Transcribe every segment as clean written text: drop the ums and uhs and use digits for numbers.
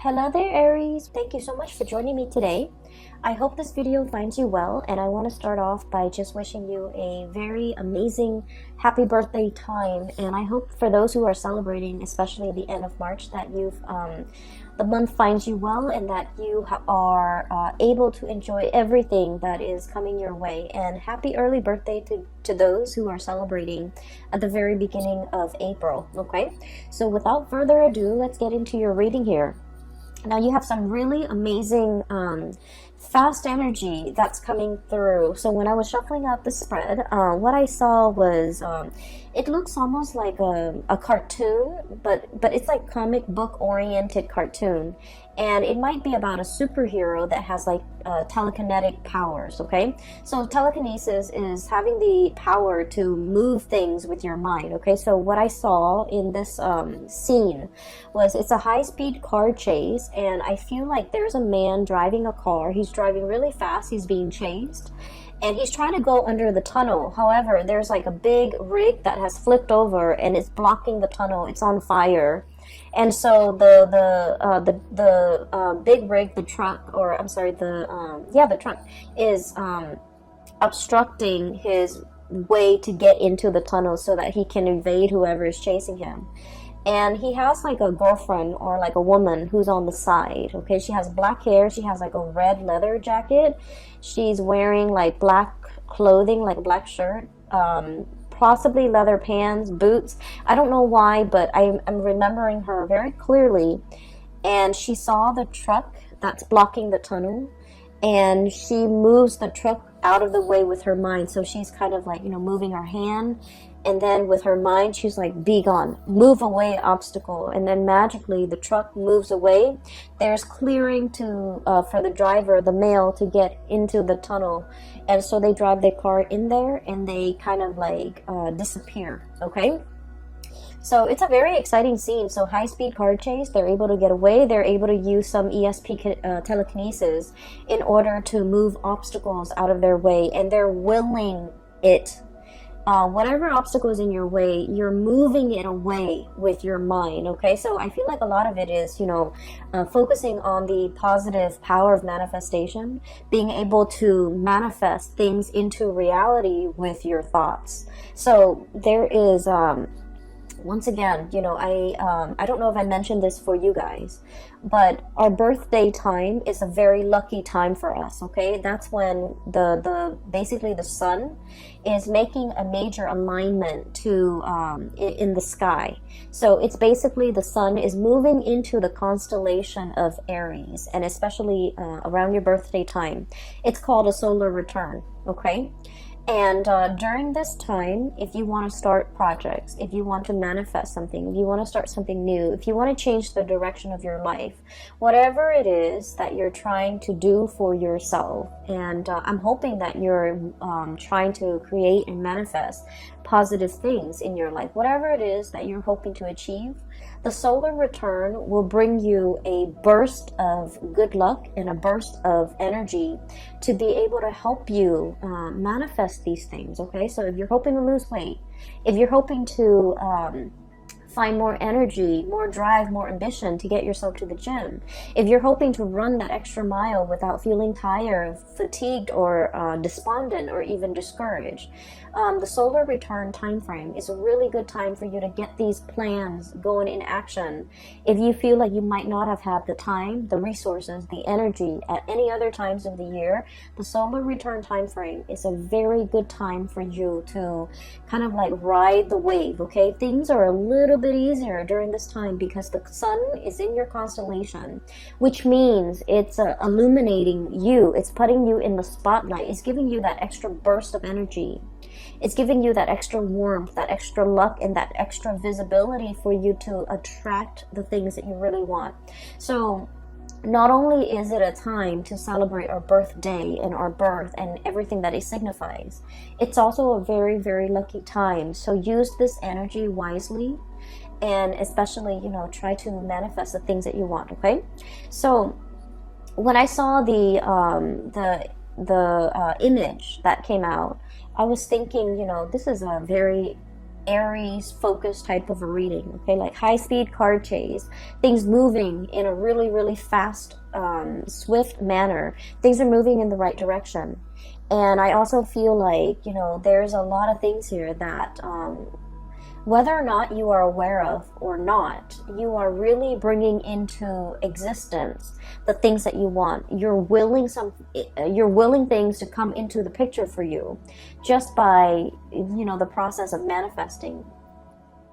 Hello there, Aries. Thank you so much for joining me today. I hope this video finds you well, and I want to start off by just wishing you a very amazing happy birthday time. And I hope for those who are celebrating, especially the end of March, that the month finds you well and that you are able to enjoy everything that is coming your way. And happy early birthday to those who are celebrating at the very beginning of April. Okay, so without further ado, let's get into your reading here. Now you have some really amazing fast energy that's coming through. So when I was shuffling out the spread, what I saw was it looks almost like a cartoon, but it's like comic book oriented cartoon, and it might be about a superhero that has like telekinetic powers. Okay, so telekinesis is having the power to move things with your mind. Okay, so what I saw in this scene was it's a high-speed car chase, and I feel like there's a man driving a car. He's driving really fast. He's being chased, and he's trying to go under the tunnel. However, there's like a big rig that has flipped over and it's blocking the tunnel. It's on fire. And so the big rig, the truck, or I'm sorry, the truck is obstructing his way to get into the tunnel so that he can evade whoever is chasing him. And he has like a girlfriend or like a woman who's on the side. Okay, she has black hair. She has like a red leather jacket. She's wearing like black clothing, like a black shirt, possibly leather pants, boots. I don't know why, but I'm remembering her very clearly. And she saw the truck that's blocking the tunnel, and she moves the truck out of the way with her mind. So she's kind of like, moving her hand, and then with her mind she's like, be gone, move away, obstacle. And then magically the truck moves away. There's clearing to for the driver, the male, to get into the tunnel. And so they drive their car in there and they kind of like disappear. Okay, so it's a very exciting scene. So high-speed car chase, they're able to get away. They're able to use some ESP telekinesis in order to move obstacles out of their way, and they're willing it. Whatever obstacle is in your way, you're moving it away with your mind. Okay, so I feel like a lot of it is, focusing on the positive power of manifestation, being able to manifest things into reality with your thoughts. So there is once again, I don't know if I mentioned this for you guys, but our birthday time is a very lucky time for us. Okay, that's when basically the sun is making a major alignment to in the sky. So it's basically the sun is moving into the constellation of Aries, and especially around your birthday time, it's called a solar return. Okay. And during this time, if you want to start projects, if you want to manifest something, if you want to start something new, if you want to change the direction of your life, whatever it is that you're trying to do for yourself, and I'm hoping that you're trying to create and manifest positive things in your life, whatever it is that you're hoping to achieve, the solar return will bring you a burst of good luck and a burst of energy to be able to help you manifest these things. Okay, so if you're hoping to lose weight, if you're hoping to find more energy, more drive, more ambition to get yourself to the gym, if you're hoping to run that extra mile without feeling tired, fatigued, or despondent, or even discouraged, the solar return time frame is a really good time for you to get these plans going in action. If you feel like you might not have had the time, the resources, the energy at any other times of the year, the solar return time frame is a very good time for you to kind of like ride the wave. Okay, things are a little bit easier during this time because the sun is in your constellation, which means it's illuminating you. It's putting you in the spotlight. It's giving you that extra burst of energy. It's giving you that extra warmth, that extra luck, and that extra visibility for you to attract the things that you really want. So not only is it a time to celebrate our birthday and our birth and everything that it signifies, it's also a very, very lucky time. So use this energy wisely, and especially, try to manifest the things that you want. Okay, so when I saw the image that came out, I was thinking, this is a very Aries focused type of a reading, okay? Like high speed car chase, things moving in a really, really fast, swift manner. Things are moving in the right direction. And I also feel like, you know, there's a lot of things here that, whether or not you are aware of or not, you are really bringing into existence the things that you want. You're willing things to come into the picture for you just by, you know, the process of manifesting,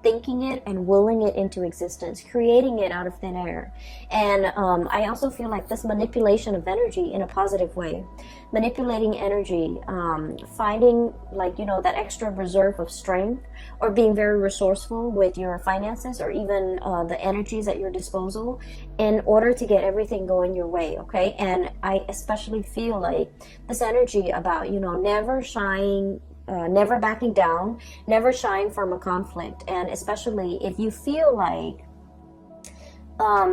thinking it and willing it into existence, creating it out of thin air. And I also feel like this manipulation of energy in a positive way, manipulating energy, finding, like, you know, that extra reserve of strength, or being very resourceful with your finances, or even the energies at your disposal, in order to get everything going your way, okay? And I especially feel like this energy about, you know, never shying, never backing down, never shying from a conflict. And especially if you feel like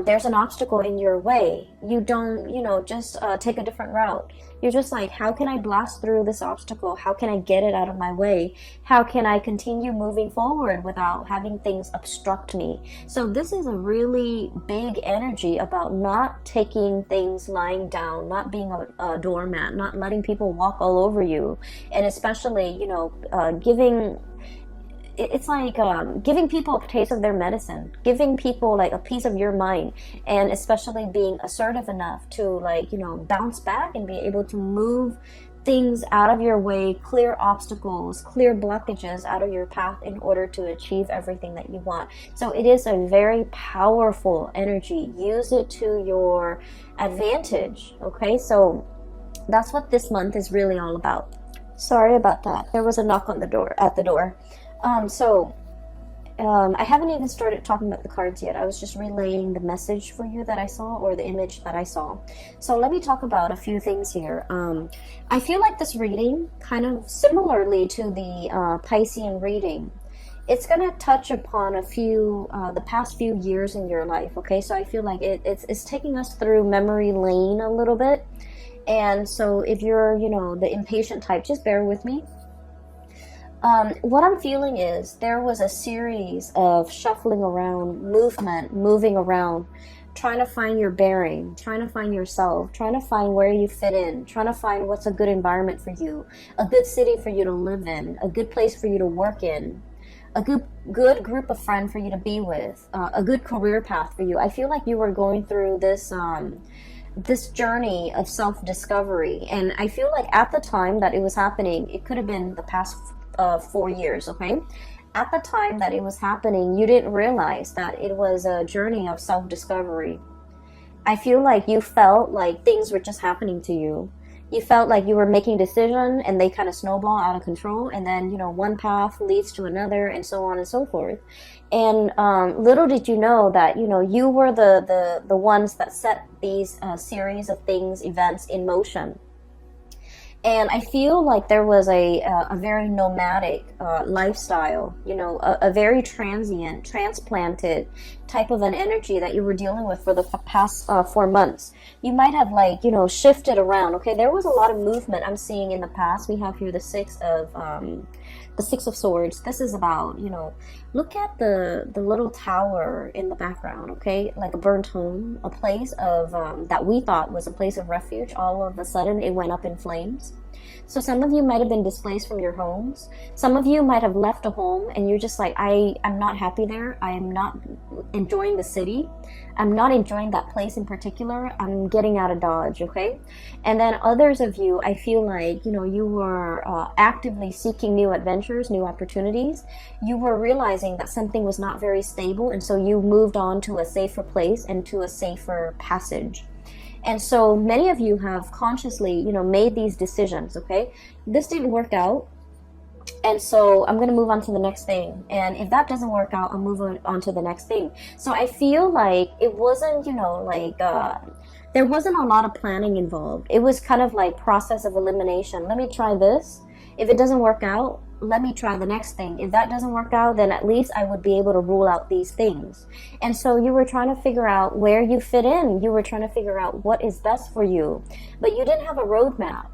there's an obstacle in your way, you don't, you know, just take a different route. You're just like, how can I blast through this obstacle? How can I get it out of my way? How can I continue moving forward without having things obstruct me? So this is a really big energy about not taking things lying down, not being a doormat, not letting people walk all over you. And especially, you know, it's like giving people a taste of their medicine, giving people like a piece of your mind, and especially being assertive enough to, like, you know, bounce back and be able to move things out of your way, clear obstacles, clear blockages out of your path in order to achieve everything that you want. So it is a very powerful energy. Use it to your advantage, okay? So that's what this month is really all about. Sorry about that. There was a knock on the door, at the door. I haven't even started talking about the cards yet. I was just relaying the message for you that I saw, or the image that I saw. So let me talk about a few things here. I feel like this reading, kind of similarly to the Piscean reading, it's going to touch upon a few, the past few years in your life, okay? So I feel like it's taking us through memory lane a little bit. And so if you're, you know, the impatient type, just bear with me. What I'm feeling is there was a series of shuffling around, moving around, trying to find your bearing, trying to find yourself, trying to find where you fit in, trying to find what's a good environment for you, a good city for you to live in, a good place for you to work in, a good group of friends for you to be with, a good career path for you. I feel like you were going through this this journey of self-discovery, and I feel like at the time that it was happening, it could have been the past 4 years, okay? At the time that it was happening, you didn't realize that it was a journey of self-discovery. I feel like you felt like things were just happening to you. You felt like you were making decisions and they kind of snowball out of control, and then, you know, one path leads to another, and so on and so forth. And little did you know that, you know, you were the ones that set these series of things, events in motion. And I feel like there was a very nomadic lifestyle, you know, a very transient, transplanted type of an energy that you were dealing with for the past 4 months. You might have, like, you know, shifted around, okay? There was a lot of movement I'm seeing in the past. We have here the Six of Swords. This is about, you know, look at the little tower in the background, okay? Like a burnt home, a place of, that we thought was a place of refuge. All of a sudden, it went up in flames. So some of you might have been displaced from your homes. Some of you might have left a home and you're just like, I'm not happy there. I am not enjoying the city. I'm not enjoying that place in particular. I'm getting out of Dodge, okay? And then others of you, I feel like, you know, you were actively seeking new adventures, new opportunities. You were realizing that something was not very stable, and so you moved on to a safer place and to a safer passage. And so many of you have consciously, you know, made these decisions, okay? This didn't work out, and so I'm going to move on to the next thing. And if that doesn't work out, I'll move on to the next thing. So I feel like it wasn't, you know, like, there wasn't a lot of planning involved. It was kind of like process of elimination. Let me try this. If it doesn't work out, let me try the next thing. If that doesn't work out, then at least I would be able to rule out these things. And so you were trying to figure out where you fit in. You were trying to figure out what is best for you. But you didn't have a roadmap.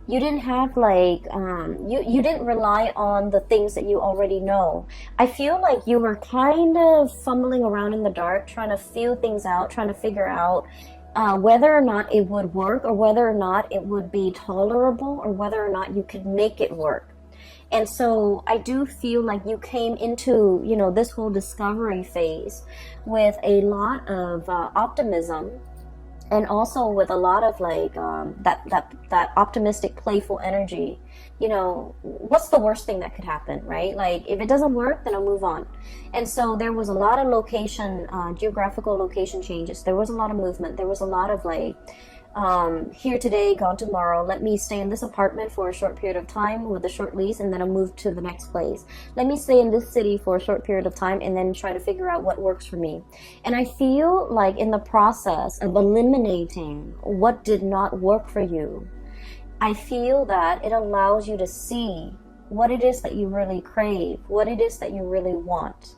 You didn't have like you didn't rely on the things that you already know. I feel like you were kind of fumbling around in the dark, trying to feel things out, trying to figure out whether or not it would work, or whether or not it would be tolerable, or whether or not you could make it work. And so I do feel like you came into, you know, this whole discovery phase with a lot of optimism, and also with a lot of like that optimistic, playful energy. You know, what's the worst thing that could happen, right? Like, if it doesn't work, then I'll move on. And so there was a lot of location, geographical location changes. There was a lot of movement. There was a lot of like, here today, gone tomorrow. Let me stay in this apartment for a short period of time with a short lease, and then I'll move to the next place. Let me stay in this city for a short period of time, and then try to figure out what works for me. And I feel like in the process of eliminating what did not work for you, I feel that it allows you to see what it is that you really crave, what it is that you really want.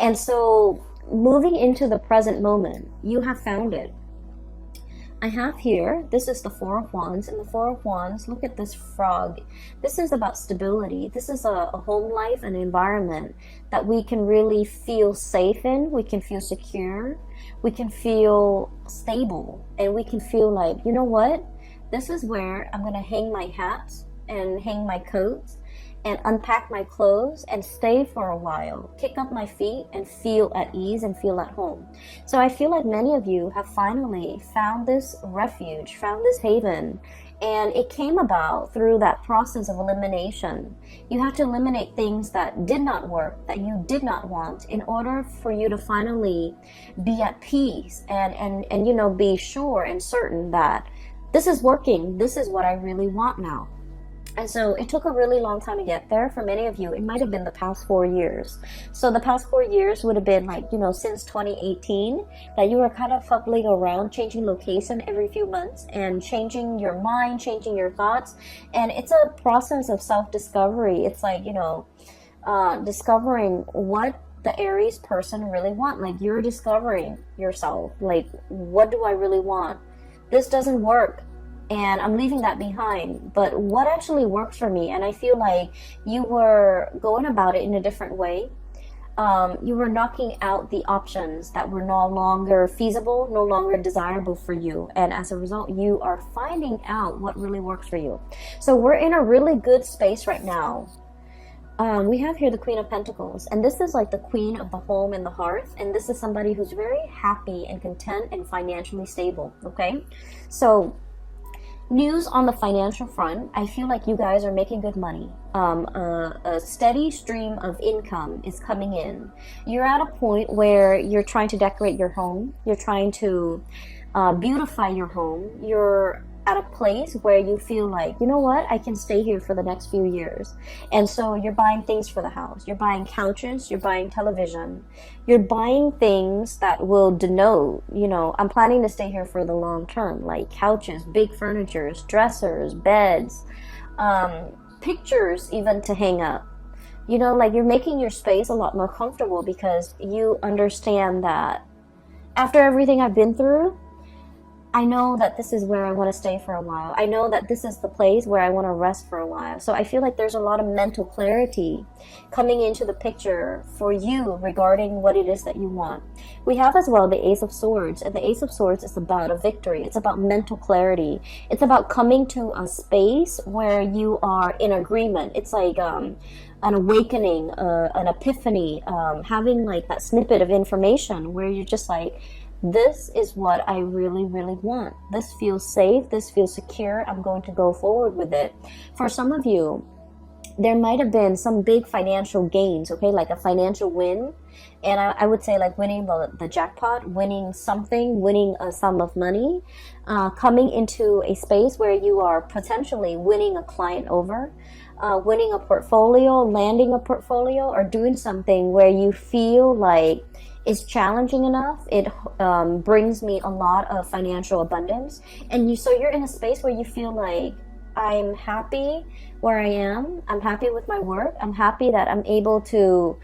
And so moving into the present moment, you have found it. I have here, this is the Four of Wands, and the Four of Wands, look at this frog. This is about stability. This is a home life, an environment that we can really feel safe in, we can feel secure, we can feel stable, and we can feel like, you know what? This is where I'm going to hang my hats and hang my coats and unpack my clothes and stay for a while, kick up my feet and feel at ease and feel at home. So I feel like many of you have finally found this refuge, found this haven, and it came about through that process of elimination. You have to eliminate things that did not work, that you did not want, in order for you to finally be at peace and you know, be sure and certain that this is working, this is what I really want now. And so it took a really long time to get there. For many of you, it might have been the past 4 years. So the past 4 years would have been like, you know, since 2018, that you were kind of fumbling around, changing location every few months and changing your mind, changing your thoughts. And it's a process of self-discovery. It's like, you know, discovering what the Aries person really want. Like, you're discovering yourself. Like, what do I really want? This doesn't work, and I'm leaving that behind, but what actually works for me? And I feel like you were going about it in a different way. You were knocking out the options that were no longer feasible, no longer desirable for you, and as a result, you are finding out what really works for you. So we're in a really good space right now. We have here the Queen of Pentacles, and this is like the queen of the home and the hearth, and this is somebody who's very happy and content and financially stable, okay? So news on the financial front, I feel like you guys are making good money. A steady stream of income is coming in. You're at a point where you're trying to decorate your home, you're trying to beautify your home, you're at a place where you feel like, you know what, I can stay here for the next few years. And so you're buying things for the house. You're buying couches, you're buying television, you're buying things that will denote, you know, I'm planning to stay here for the long term, like couches, big furnitures, dressers, beds, pictures even to hang up. You know, like, you're making your space a lot more comfortable because you understand that after everything I've been through, I know that this is where I want to stay for a while. I know that this is the place where I want to rest for a while. So I feel like there's a lot of mental clarity coming into the picture for you regarding what it is that you want. We have as well the Ace of Swords, and the Ace of Swords is about a victory. It's about mental clarity. It's about coming to a space where you are in agreement. It's like an awakening, an epiphany, having like that snippet of information where you're just like, this is what I really, really want. This feels safe. This feels secure. I'm going to go forward with it. For some of you, there might have been some big financial gains, okay, like a financial win. And I would say like winning the jackpot, winning something, winning a sum of money, coming into a space where you are potentially winning a client over, winning a portfolio, landing a portfolio, or doing something where you feel like is challenging enough. It brings me a lot of financial abundance, and so you're in a space where you feel like, I'm happy where I am. I'm happy with my work. I'm happy that I'm able to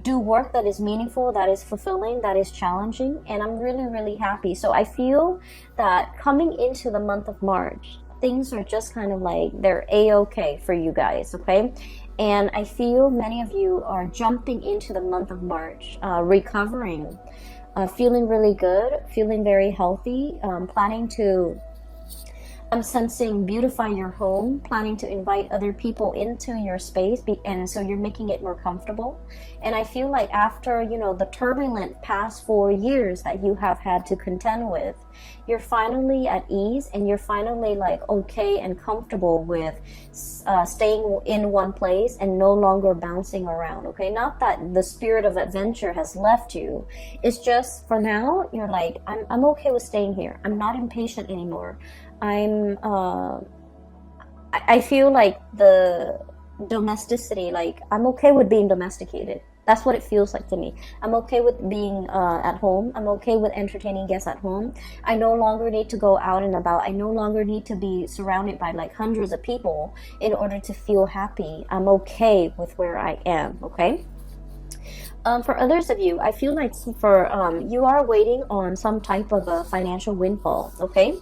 do work that is meaningful, that is fulfilling, that is challenging, and I'm really, really happy. So I feel that coming into the month of March, things are just kind of like, they're a-okay for you guys, okay? And I feel many of you are jumping into the month of March, recovering, feeling really good, feeling very healthy, planning to, I'm sensing, beautify your home, planning to invite other people into your space, and so you're making it more comfortable. And I feel like after, you know, the turbulent past 4 years that you have had to contend with, you're finally at ease, and you're finally like okay and comfortable with staying in one place and no longer bouncing around, okay? Not that the spirit of adventure has left you. It's just for now, you're like, I'm okay with staying here. I'm not impatient anymore. I feel like the domesticity, like I'm okay with being domesticated. That's what it feels like to me. I'm okay with being at home. I'm okay with entertaining guests at home. I no longer need to go out and about. I no longer need to be surrounded by like hundreds of people in order to feel happy. I'm okay with where I am, okay? For others of you, I feel like you are waiting on some type of a financial windfall, okay?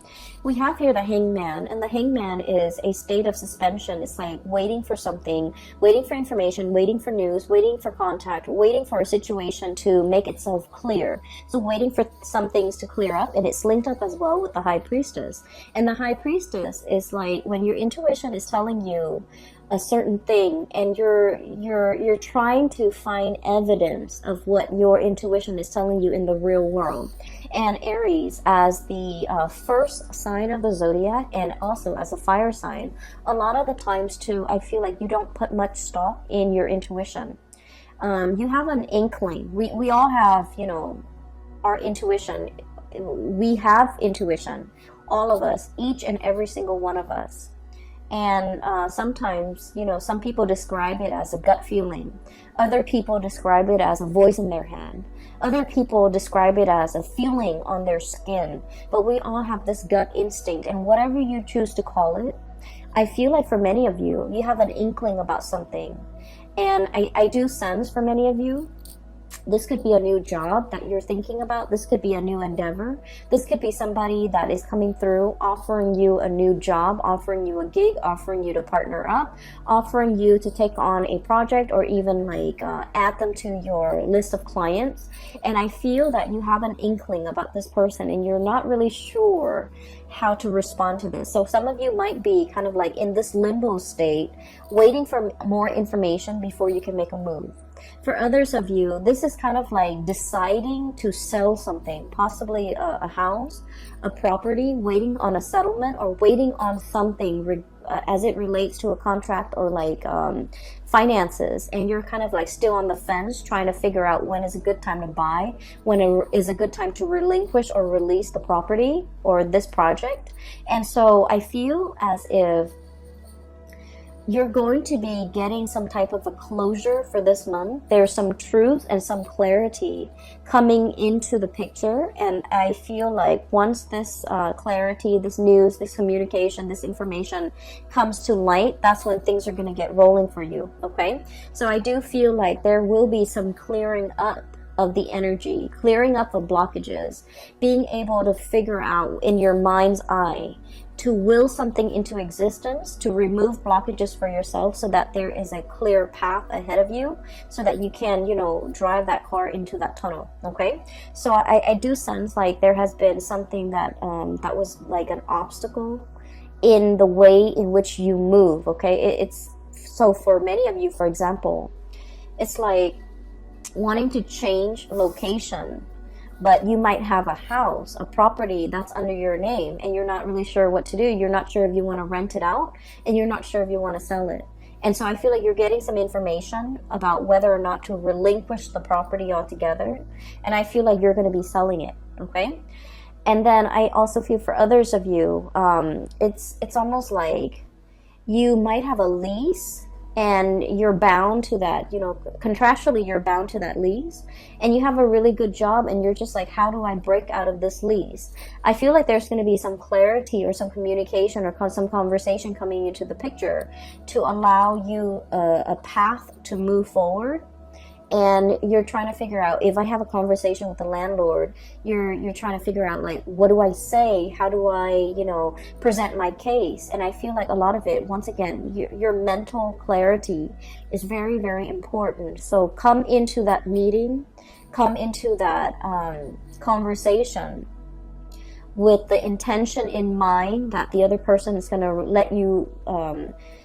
We have here the hangman, and the hangman is a state of suspension. It's like waiting for something, waiting for information, waiting for news, waiting for contact, waiting for a situation to make itself clear. So waiting for some things to clear up, and it's linked up as well with the high priestess. And the high priestess is like when your intuition is telling you a certain thing, and you're trying to find evidence of what your intuition is telling you in the real world. And Aries, as the first sign of the zodiac, and also as a fire sign, a lot of the times too, I feel like you don't put much stock in your intuition. You have an inkling. We all have, you know, our intuition. We have intuition, all of us, each and every single one of us. And sometimes, you know, some people describe it as a gut feeling. Other people describe it as a voice in their hand. Other people describe it as a feeling on their skin. But we all have this gut instinct, and whatever you choose to call it, I feel like for many of you, you have an inkling about something. And I do sense for many of you, this could be a new job that you're thinking about. This could be a new endeavor. This could be somebody that is coming through, offering you a new job, offering you a gig, offering you to partner up, offering you to take on a project, or even like add them to your list of clients. And I feel that you have an inkling about this person, and you're not really sure how to respond to this. So some of you might be kind of like in this limbo state, waiting for more information before you can make a move. For others of you, this is kind of like deciding to sell something, possibly a house, a property, waiting on a settlement, or waiting on something as it relates to a contract, or like finances. And you're kind of like still on the fence, trying to figure out when is a good time to buy, when is a good time to relinquish or release the property or this project. And so I feel as if you're going to be getting some type of a closure for this month. There's some truth and some clarity coming into the picture. And I feel like once this clarity, this news, this communication, this information comes to light, that's when things are going to get rolling for you, okay? So I do feel like there will be some clearing up of the energy, clearing up of blockages, being able to figure out in your mind's eye to will something into existence, to remove blockages for yourself so that there is a clear path ahead of you, so that you can, you know, drive that car into that tunnel, okay? So I do sense like there has been something that that was like an obstacle in the way in which you move, okay? It's so for many of you, for example, it's like wanting to change location, but you might have a house, a property that's under your name, and you're not really sure what to do. You're not sure if you want to rent it out, and you're not sure if you want to sell it. And so I feel like you're getting some information about whether or not to relinquish the property altogether. And I feel like you're going to be selling it, okay? And then I also feel for others of you, it's almost like you might have a lease, and you're bound to that, you know, contractually you're bound to that lease, and you have a really good job, and you're just like, how do I break out of this lease? I feel like there's going to be some clarity or some communication or some conversation coming into the picture to allow you a path to move forward. and you're trying to figure out, if I have a conversation with the landlord, you're trying to figure out, like, what do I say? How do I, you know, present my case? And I feel like a lot of it, once again, your mental clarity is very, very important. So come into that meeting, come into that conversation with the intention in mind that the other person is going to let you,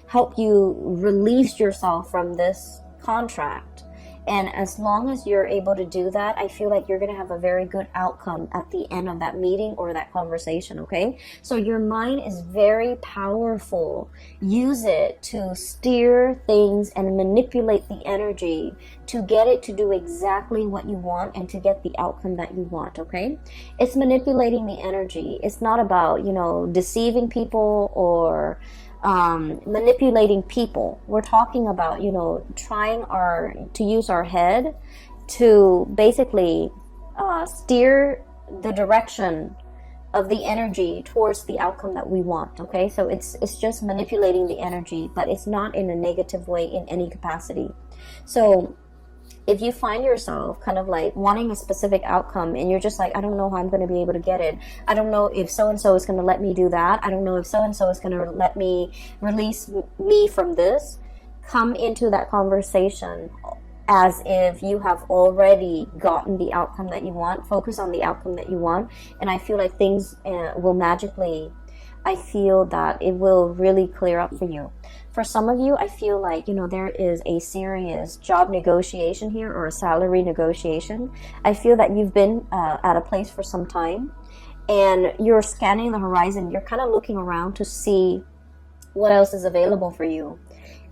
help you release yourself from this contract. And as long as you're able to do that, I feel like you're going to have a very good outcome at the end of that meeting or that conversation, okay? So your mind is very powerful. Use it to steer things and manipulate the energy to get it to do exactly what you want and to get the outcome that you want, okay? It's manipulating the energy. It's not about, you know, deceiving people or manipulating people. We're talking about, you know, trying to use our head to basically steer the direction of the energy towards the outcome that we want, okay? So it's just manipulating the energy, but it's not in a negative way in any capacity. So if you find yourself kind of like wanting a specific outcome and you're just like, I don't know how I'm going to be able to get it. I don't know if so-and-so is going to let me do that. I don't know if so-and-so is going to let me release me from this. Come into that conversation as if you have already gotten the outcome that you want. Focus on the outcome that you want. And I feel like things will magically, I feel that it will really clear up for you. For some of you, I feel like, you know, there is a serious job negotiation here or a salary negotiation. I feel that you've been at a place for some time and you're scanning the horizon. You're kind of looking around to see what else is available for you.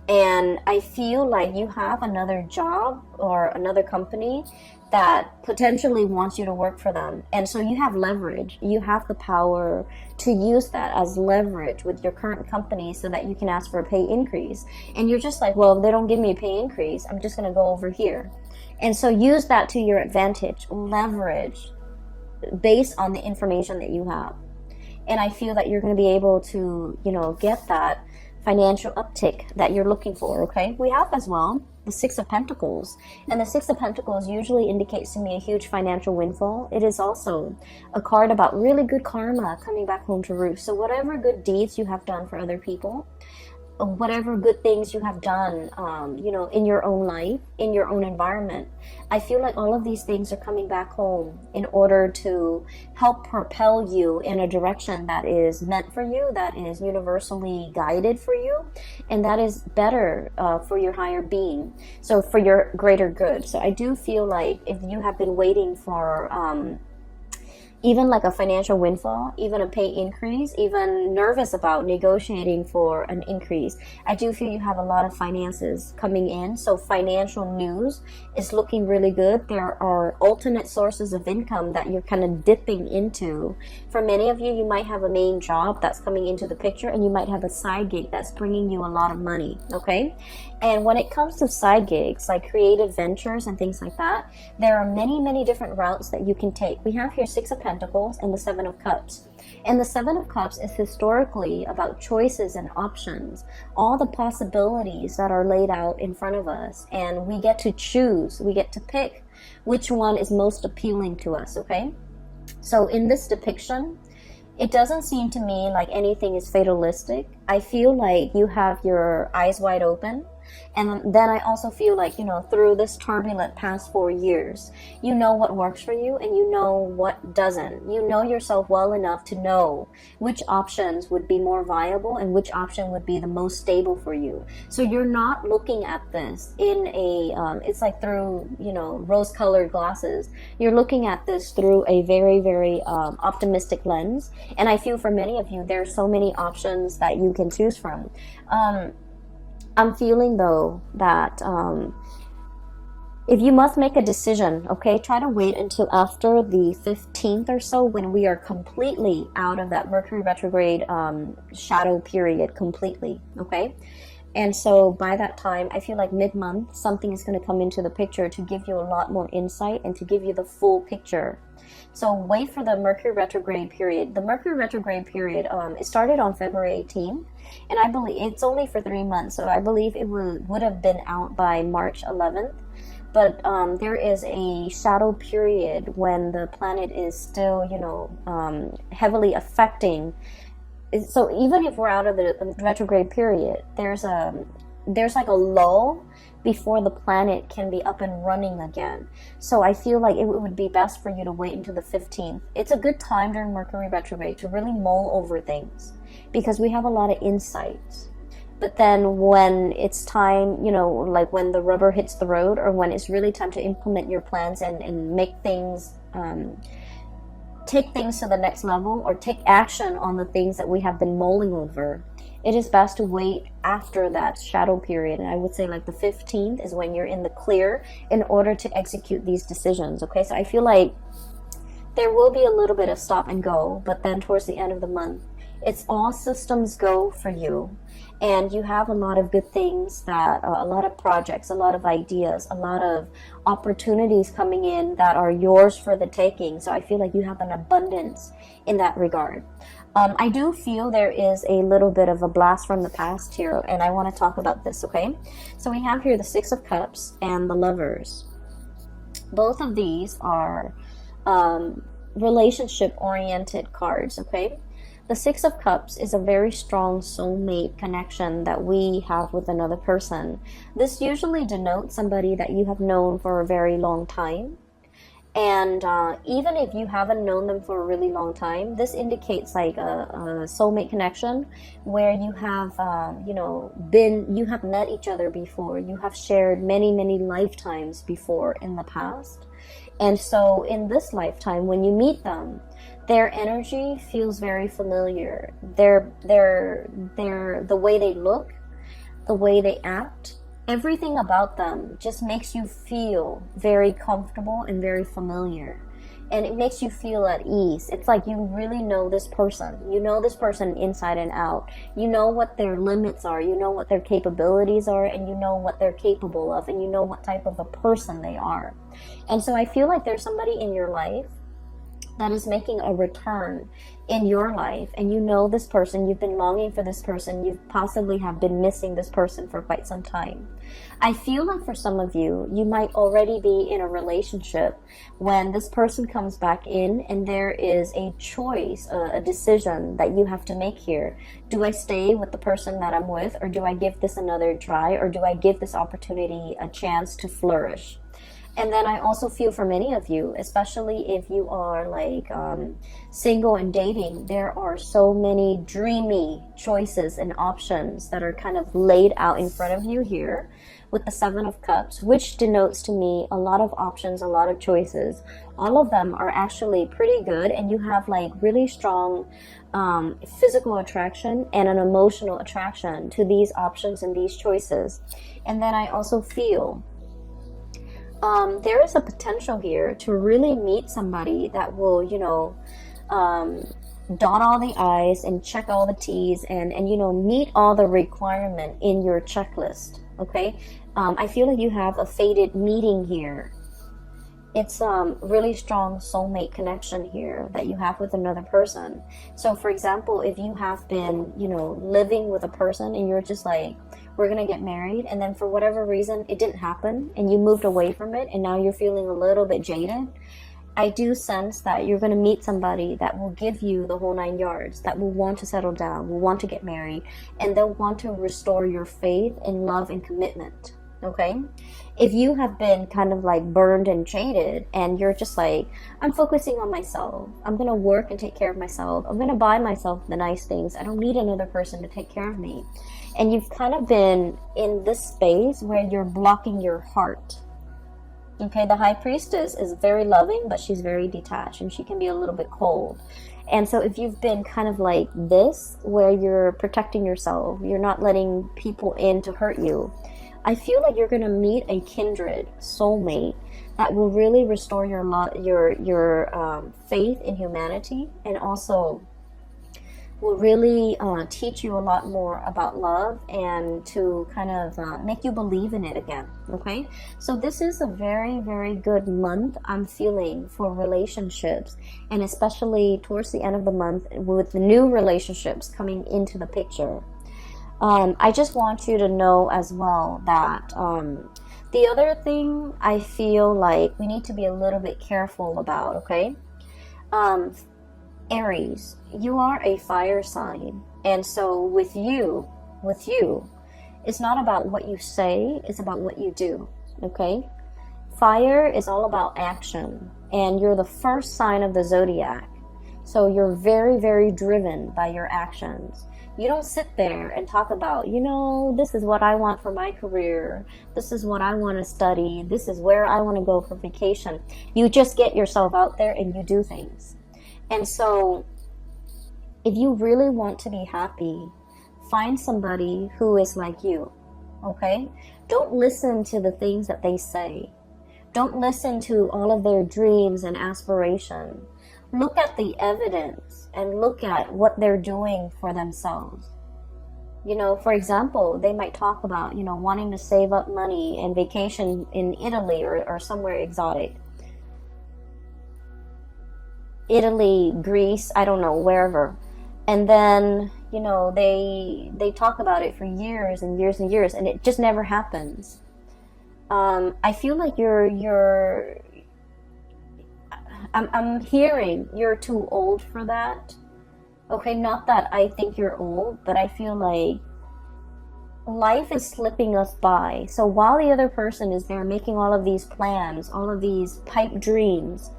And I feel like you have another job or another company that potentially wants you to work for them. And so you have leverage. You have the power to use that as leverage with your current company so that you can ask for a pay increase. And you're just like, well, if they don't give me a pay increase, I'm just going to go over here. And so use that to your advantage. Leverage based on the information that you have. And I feel that you're going to be able to, you know, get that financial uptick that you're looking for, okay? We have as well the Six of Pentacles. And the Six of Pentacles usually indicates to me a huge financial windfall. It is also a card about really good karma coming back home to roost. So whatever good deeds you have done for other people, whatever good things you have done, you know, in your own life, in your own environment, I feel like all of these things are coming back home in order to help propel you in a direction that is meant for you, that is universally guided for you, and that is better for your higher being, so for your greater good. So I do feel like if you have been waiting for even like a financial windfall, even a pay increase, even nervous about negotiating for an increase, I do feel you have a lot of finances coming in. So financial news is looking really good. There are alternate sources of income that you're kind of dipping into. For many of you, you might have a main job that's coming into the picture, and you might have a side gig that's bringing you a lot of money, okay? And when it comes to side gigs, like creative ventures and things like that, there are many, many different routes that you can take. We have here Six of Pentacles and the Seven of Cups. And the Seven of Cups is historically about choices and options, all the possibilities that are laid out in front of us. And we get to choose, we get to pick which one is most appealing to us, okay? So in this depiction, it doesn't seem to me like anything is fatalistic. I feel like you have your eyes wide open. And then I also feel like, you know, through this turbulent past 4 years, you know what works for you and you know what doesn't. You know yourself well enough to know which options would be more viable and which option would be the most stable for you. So you're not looking at this in a, it's like through, you know, rose-colored glasses. You're looking at this through a very, very optimistic lens. And I feel for many of you, there are so many options that you can choose from. I'm feeling though that if you must make a decision, okay, try to wait until after the 15th or so, when we are completely out of that Mercury retrograde shadow period completely, okay? And so by that time, I feel like mid-month, something is going to come into the picture to give you a lot more insight and to give you the full picture. So wait for the Mercury retrograde period. The Mercury retrograde period, it started on February 18th, and I believe it's only for 3 months. So I believe it would have been out by March 11th. but there is a shadow period when the planet is still, you know, heavily affecting. So even if we're out of the retrograde period, there's like a lull before the planet can be up and running again. So I feel like it would be best for you to wait until the 15th. It's a good time during Mercury retrograde to really mull over things, because we have a lot of insights. But then when it's time, you know, like when the rubber hits the road, or when it's really time to implement your plans and make things, take things to the next level, or take action on the things that we have been mulling over, it is best to wait after that shadow period. And I would say like the 15th is when you're in the clear in order to execute these decisions. Okay, so I feel like there will be a little bit of stop and go, but then towards the end of the month, it's all systems go for you. And you have a lot of good things, that a lot of projects, a lot of ideas, a lot of opportunities coming in that are yours for the taking. So I feel like you have an abundance in that regard. I do feel there is a little bit of a blast from the past here, and I want to talk about this, okay? So we have here the Six of Cups and the Lovers. Both of these are relationship-oriented cards, okay? The Six of Cups is a very strong soulmate connection that we have with another person. This usually denotes somebody that you have known for a very long time. And even if you haven't known them for a really long time, this indicates like a soulmate connection where you have, you have met each other before. You have shared many, many lifetimes before in the past. And so in this lifetime, when you meet them, their energy feels very familiar. The way they look, the way they act, everything about them just makes you feel very comfortable and very familiar. And it makes you feel at ease. It's like you really know this person. You know this person inside and out. You know what their limits are. You know what their capabilities are. And you know what they're capable of. And you know what type of a person they are. And so I feel like there's somebody in your life that is making a return in your life, and you know this person, you've been longing for this person, you possibly have been missing this person for quite some time. I feel like for some of you, you might already be in a relationship when this person comes back in, and there is a choice, a decision that you have to make here. Do I stay with the person that I'm with, or do I give this another try, or do I give this opportunity a chance to flourish? And then I also feel for many of you, especially if you are like single and dating, there are so many dreamy choices and options that are kind of laid out in front of you here with the Seven of Cups, which denotes to me a lot of options, a lot of choices. All of them are actually pretty good, and you have like really strong physical attraction and an emotional attraction to these options and these choices. And then I also feel there is a potential here to really meet somebody that will, dot all the I's and check all the T's and meet all the requirement in your checklist. Okay. I feel like you have a fated meeting here. It's really strong soulmate connection here that you have with another person. So for example, if you have been, living with a person and you're just like, we're gonna get married, and then for whatever reason it didn't happen and you moved away from it, and now you're feeling a little bit jaded, I do sense that you're gonna meet somebody that will give you the whole 9 yards, that will want to settle down, will want to get married, and they'll want to restore your faith in love and commitment. Okay, if you have been kind of like burned and jaded and you're just like, I'm focusing on myself, I'm gonna work and take care of myself, I'm gonna buy myself the nice things, I don't need another person to take care of me, and you've kind of been in this space where you're blocking your heart. Okay, the High Priestess is very loving, but she's very detached and she can be a little bit cold. And so if you've been kind of like this, where you're protecting yourself, you're not letting people in to hurt you, I feel like you're going to meet a kindred soulmate that will really restore your faith in humanity, and also will really teach you a lot more about love and to kind of make you believe in it again. Okay, so this is a very, very good month I'm feeling for relationships, and especially towards the end of the month with the new relationships coming into the picture. I just want you to know as well that The other thing I feel like we need to be a little bit careful about, okay? Um, Aries, you are a fire sign. And so with you, it's not about what you say, it's about what you do, okay? Fire is all about action, and you're the first sign of the zodiac. So you're very, very driven by your actions. You don't sit there and talk about, this is what I want for my career. This is what I want to study. This is where I want to go for vacation. You just get yourself out there and you do things. And so if you really want to be happy, find somebody who is like you, okay? Don't listen to the things that they say. Don't listen to all of their dreams and aspirations. Look at the evidence and look at what they're doing for themselves. For example, they might talk about, wanting to save up money and vacation in Italy or somewhere exotic. Italy, Greece, I don't know, wherever. And then, they talk about it for years and years and years, and it just never happens. I feel like I'm hearing you're too old for that. Okay, not that I think you're old, but I feel like life is slipping us by. So while the other person is there making all of these plans, all of these pipe dreams,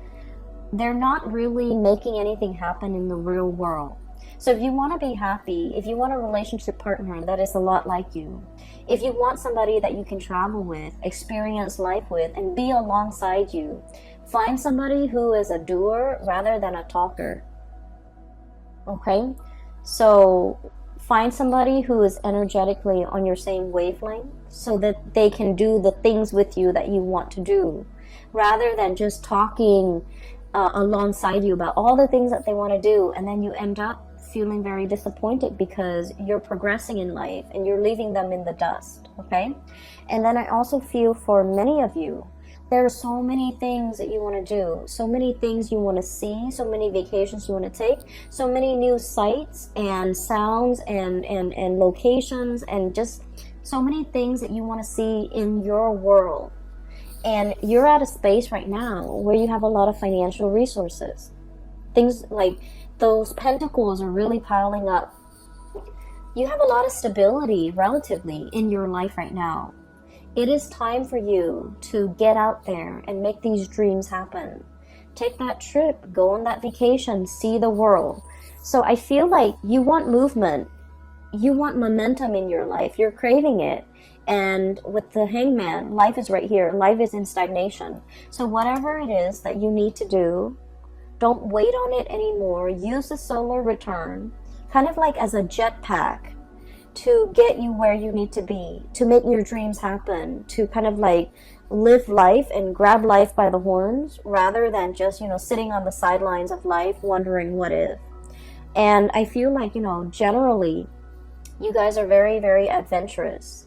they're not really making anything happen in the real world. So if you want to be happy, if you want a relationship partner that is a lot like you, if you want somebody that you can travel with, experience life with, and be alongside you, find somebody who is a doer rather than a talker. Okay? So find somebody who is energetically on your same wavelength so that they can do the things with you that you want to do, rather than just talking alongside you about all the things that they want to do, and then you end up feeling very disappointed because you're progressing in life and you're leaving them in the dust, okay? And then I also feel for many of you, there are so many things that you want to do, so many things you want to see, so many vacations you want to take, so many new sights and sounds and locations, and just so many things that you want to see in your world. And you're at a space right now where you have a lot of financial resources. Things like those pentacles are really piling up. You have a lot of stability relatively in your life right now. It is time for you to get out there and make these dreams happen. Take that trip, go on that vacation, see the world. So I feel like you want movement. You want momentum in your life. You're craving it. And with the Hangman, life is right here. Life is in stagnation. So whatever it is that you need to do, don't wait on it anymore. Use the solar return kind of like as a jetpack to get you where you need to be, to make your dreams happen, to kind of like live life and grab life by the horns rather than just, sitting on the sidelines of life wondering what if. And I feel like, generally you guys are very, very adventurous.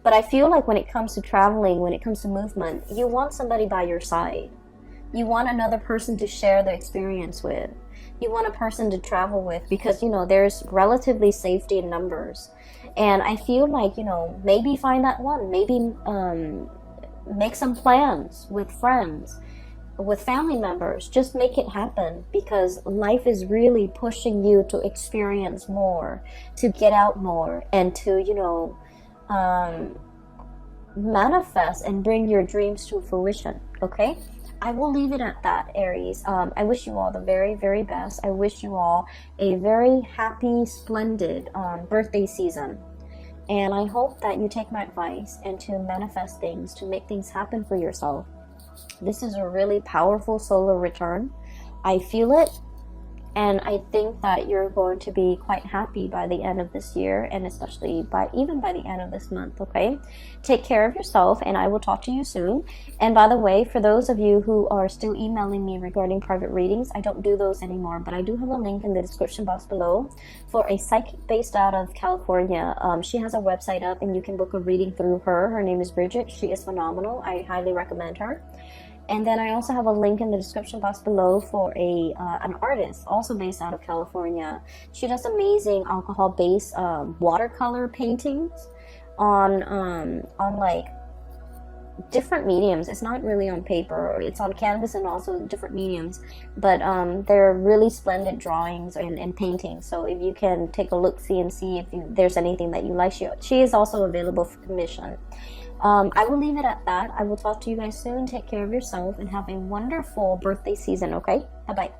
But I feel like when it comes to traveling, when it comes to movement, you want somebody by your side. You want another person to share the experience with. You want a person to travel with because, there's relatively safety in numbers. And I feel like, maybe find that one. Maybe make some plans with friends, with family members. Just make it happen because life is really pushing you to experience more, to get out more, and to, manifest and bring your dreams to fruition, okay? I will leave it at that, Aries. I wish you all the very, very best. I wish you all a very happy, splendid birthday season. And I hope that you take my advice and to manifest things, to make things happen for yourself. This is a really powerful solar return. I feel it. And I think that you're going to be quite happy by the end of this year, and especially even by the end of this month, okay? Take care of yourself, and I will talk to you soon. And by the way, for those of you who are still emailing me regarding private readings, I don't do those anymore, but I do have a link in the description box below for a psychic based out of California. She has a website up, and you can book a reading through her. Her name is Bridget. She is phenomenal. I highly recommend her. And then I also have a link in the description box below for an artist also based out of California. She does amazing alcohol-based watercolor paintings on like different mediums. It's not really on paper, it's on canvas and also different mediums, but they're really splendid drawings and paintings. So if you can take a look, see and see if there's anything that you like, she is also available for commission. I will leave it at that. I will talk to you guys soon. Take care of yourself and have a wonderful birthday season. Okay, bye bye.